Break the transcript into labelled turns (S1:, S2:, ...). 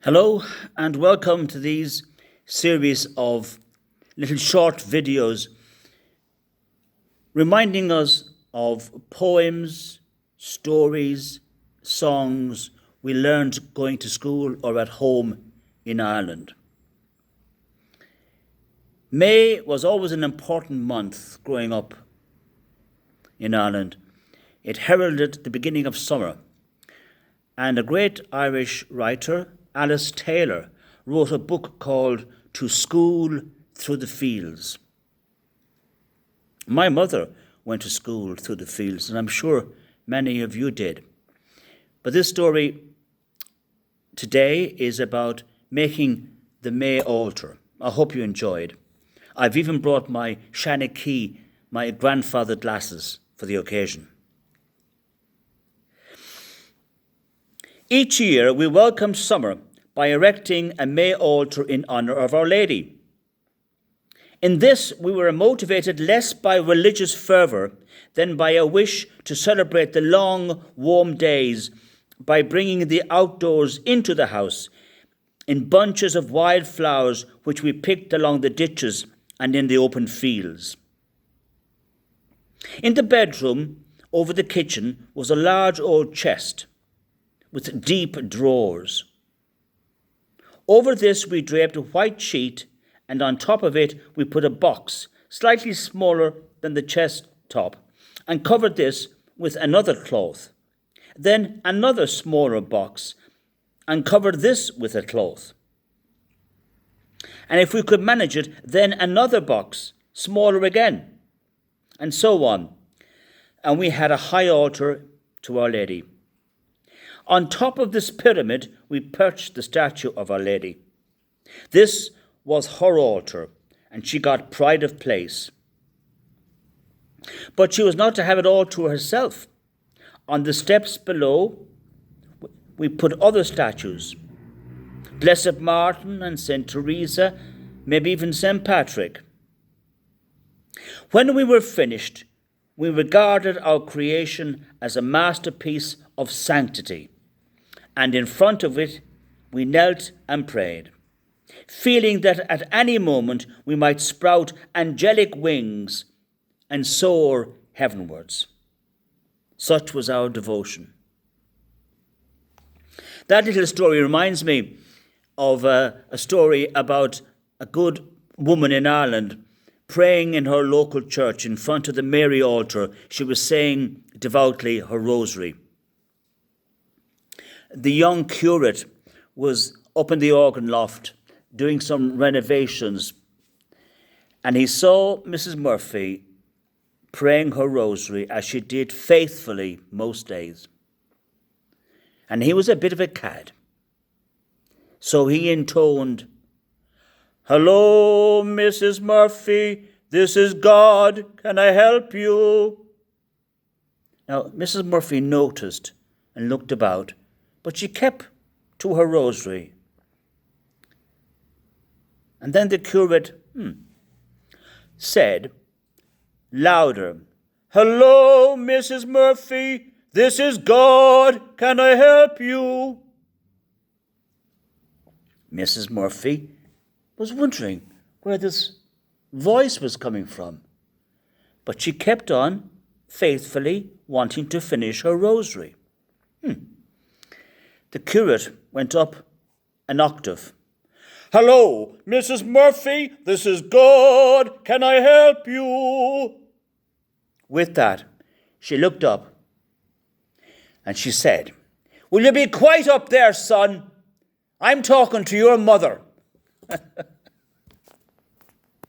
S1: Hello and welcome to these series of little short videos reminding us of poems, stories, songs we learned going to school or at home in Ireland. May was always an important month growing up in Ireland. It heralded the beginning of summer, and a great Irish writer, Alice Taylor, wrote a book called To School Through the Fields. My mother went to school through the fields, and I'm sure many of you did. But this story today is about making the May altar. I hope you enjoyed. I've even brought my Shanna Key, my grandfather glasses, for the occasion. Each year we welcome summer by erecting a May altar in honour of Our Lady. In this we were motivated less by religious fervour than by a wish to celebrate the long, warm days by bringing the outdoors into the house in bunches of wild flowers which we picked along the ditches and in the open fields. In the bedroom over the kitchen was a large old chest with deep drawers. Over this we draped a white sheet, and on top of it we put a box slightly smaller than the chest top and covered this with another cloth. Then another smaller box and covered this with a cloth. And if we could manage it, then another box, smaller again, and so on. And we had a high altar to Our Lady. On top of this pyramid, we perched the statue of Our Lady. This was her altar, and she got pride of place. But she was not to have it all to herself. On the steps below, we put other statues. Blessed Martin and St. Teresa, maybe even St. Patrick. When we were finished, we regarded our creation as a masterpiece of sanctity. And in front of it, we knelt and prayed, feeling that at any moment we might sprout angelic wings and soar heavenwards. Such was our devotion. That little story reminds me of a story about a good woman in Ireland praying in her local church in front of the Mary altar. She was saying devoutly her rosary. The young curate was up in the organ loft doing some renovations, and he saw Mrs. Murphy praying her rosary as she did faithfully most days. And he was a bit of a cad. So he intoned, "Hello, Mrs. Murphy, this is God, can I help you?" Now, Mrs. Murphy noticed and looked about, but she kept to her rosary. And then the curate said, louder, "Hello, Mrs. Murphy, this is God, can I help you?" Mrs. Murphy was wondering where this voice was coming from, but she kept on faithfully wanting to finish her rosary. The curate went up an octave. "Hello, Mrs. Murphy, this is God, can I help you?" With that, she looked up and she said, "Will you be quiet up there, son? I'm talking to your mother."